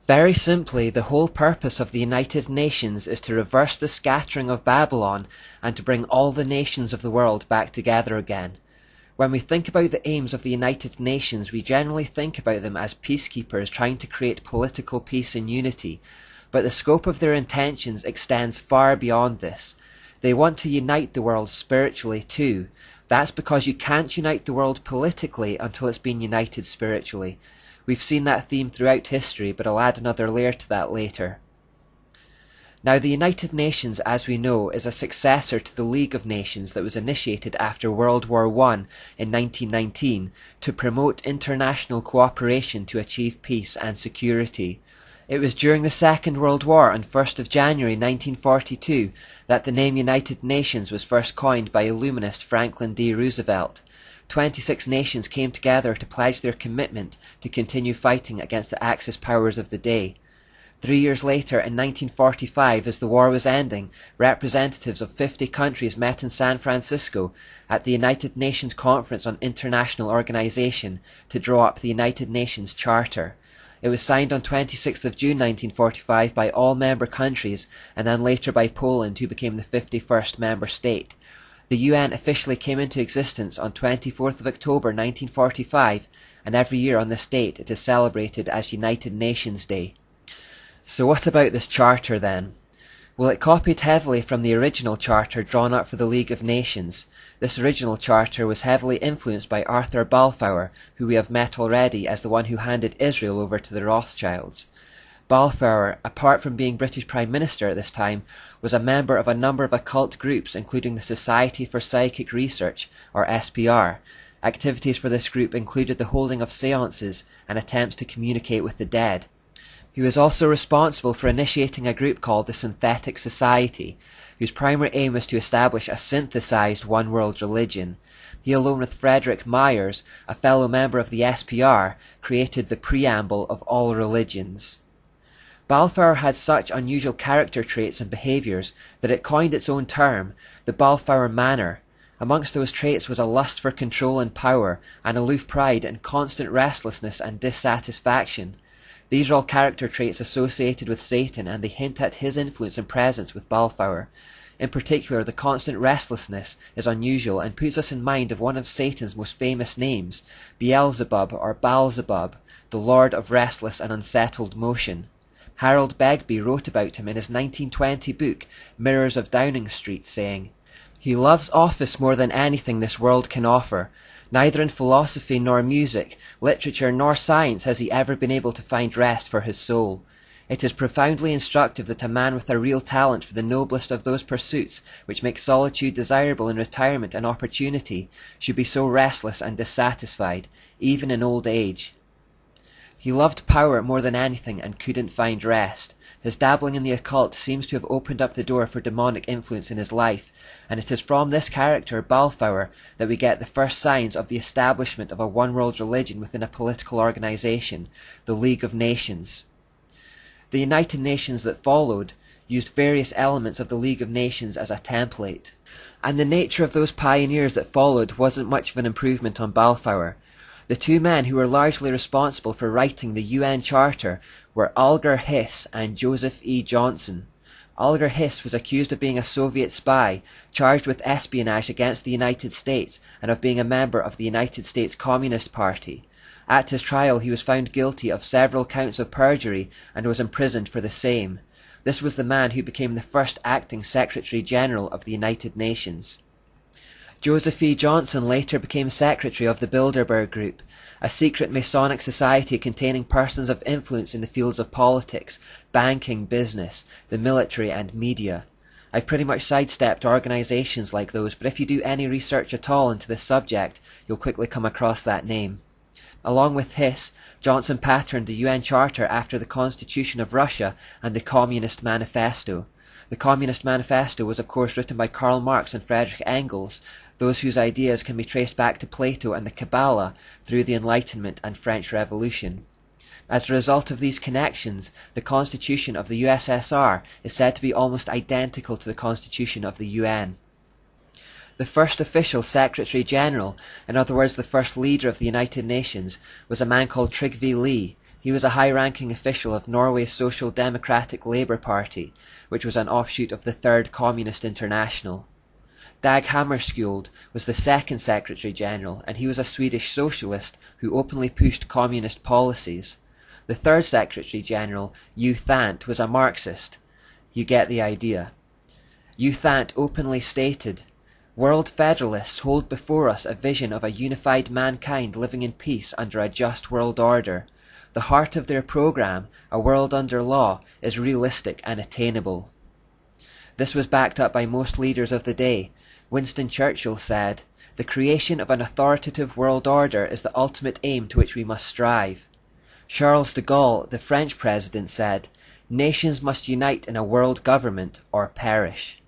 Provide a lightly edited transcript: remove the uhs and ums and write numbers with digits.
Very simply, the whole purpose of the United Nations is to reverse the scattering of Babylon and to bring all the nations of the world back together again. When we think about the aims of the United Nations, we generally think about them as peacekeepers trying to create political peace and unity, but the scope of their intentions extends far beyond this. They want to unite the world spiritually too. That's because you can't unite the world politically until it's been united spiritually. We've seen that theme throughout history, but I'll add another layer to that later. Now, the United Nations, as we know, is a successor to the League of Nations that was initiated after World War I in 1919 to promote international cooperation to achieve peace and security. It was during the Second World War on 1st of January 1942 that the name United Nations was first coined by Illuminist Franklin D. Roosevelt. 26 nations came together to pledge their commitment to continue fighting against the Axis powers of the day. 3 years later, in 1945, as the war was ending, representatives of 50 countries met in San Francisco at the United Nations Conference on International Organization to draw up the United Nations Charter. It was signed on 26th of June 1945 by all member countries and then later by Poland, who became the 51st member state. The UN officially came into existence on 24th of October 1945, and every year on this date it is celebrated as United Nations Day. So what about this charter then? Well, it copied heavily from the original charter drawn up for the League of Nations. This original charter was heavily influenced by Arthur Balfour, who we have met already as the one who handed Israel over to the Rothschilds. Balfour, apart from being British Prime Minister at this time, was a member of a number of occult groups, including the Society for Psychic Research, or SPR. Activities for this group included the holding of seances and attempts to communicate with the dead. He was also responsible for initiating a group called the Synthetic Society, whose primary aim was to establish a synthesized one-world religion. He, along with Frederick Myers, a fellow member of the SPR, created the preamble of all religions. Balfour had such unusual character traits and behaviours that it coined its own term, the Balfour Manner. Amongst those traits was a lust for control and power, an aloof pride and constant restlessness and dissatisfaction. These are all character traits associated with Satan, and they hint at his influence and presence with Balfour. In particular, the constant restlessness is unusual and puts us in mind of one of Satan's most famous names, Beelzebub or Baalzebub, the Lord of Restless and Unsettled Motion. Harold Begbie wrote about him in his 1920 book, Mirrors of Downing Street, saying, "He loves office more than anything this world can offer. Neither in philosophy nor music, literature nor science has he ever been able to find rest for his soul. It is profoundly instructive that a man with a real talent for the noblest of those pursuits which make solitude desirable in retirement and opportunity should be so restless and dissatisfied, even in old age." He loved power more than anything and couldn't find rest. His dabbling in the occult seems to have opened up the door for demonic influence in his life, and it is from this character, Balfour, that we get the first signs of the establishment of a one-world religion within a political organization, the League of Nations. The United Nations that followed used various elements of the League of Nations as a template, and the nature of those pioneers that followed wasn't much of an improvement on Balfour. The two men who were largely responsible for writing the UN Charter were Alger Hiss and Joseph E. Johnson. Alger Hiss was accused of being a Soviet spy, charged with espionage against the United States, and of being a member of the United States Communist Party. At his trial he was found guilty of several counts of perjury and was imprisoned for the same. This was the man who became the first acting Secretary General of the United Nations. Joseph E. Johnson later became secretary of the Bilderberg Group, a secret Masonic society containing persons of influence in the fields of politics, banking, business, the military and media. I've pretty much sidestepped organizations like those, but if you do any research at all into this subject, you'll quickly come across that name. Along with Hiss, Johnson patterned the UN Charter after the Constitution of Russia and the Communist Manifesto. The Communist Manifesto was of course written by Karl Marx and Friedrich Engels, those whose ideas can be traced back to Plato and the Kabbalah through the Enlightenment and French Revolution. As a result of these connections, the Constitution of the USSR is said to be almost identical to the Constitution of the UN. The first official Secretary General, in other words the first leader of the United Nations, was a man called Trygve Lie. He was a high-ranking official of Norway's Social Democratic Labour Party, which was an offshoot of the Third Communist International. Dag Hammarskjöld was the second Secretary-General, and he was a Swedish socialist who openly pushed communist policies. The third Secretary-General, U Thant, was a Marxist. You get the idea. U Thant openly stated, "World Federalists hold before us a vision of a unified mankind living in peace under a just world order. The heart of their program, a world under law, is realistic and attainable." This was backed up by most leaders of the day. Winston Churchill said, "The creation of an authoritative world order is the ultimate aim to which we must strive." Charles de Gaulle, the French president, said, "Nations must unite in a world government or perish."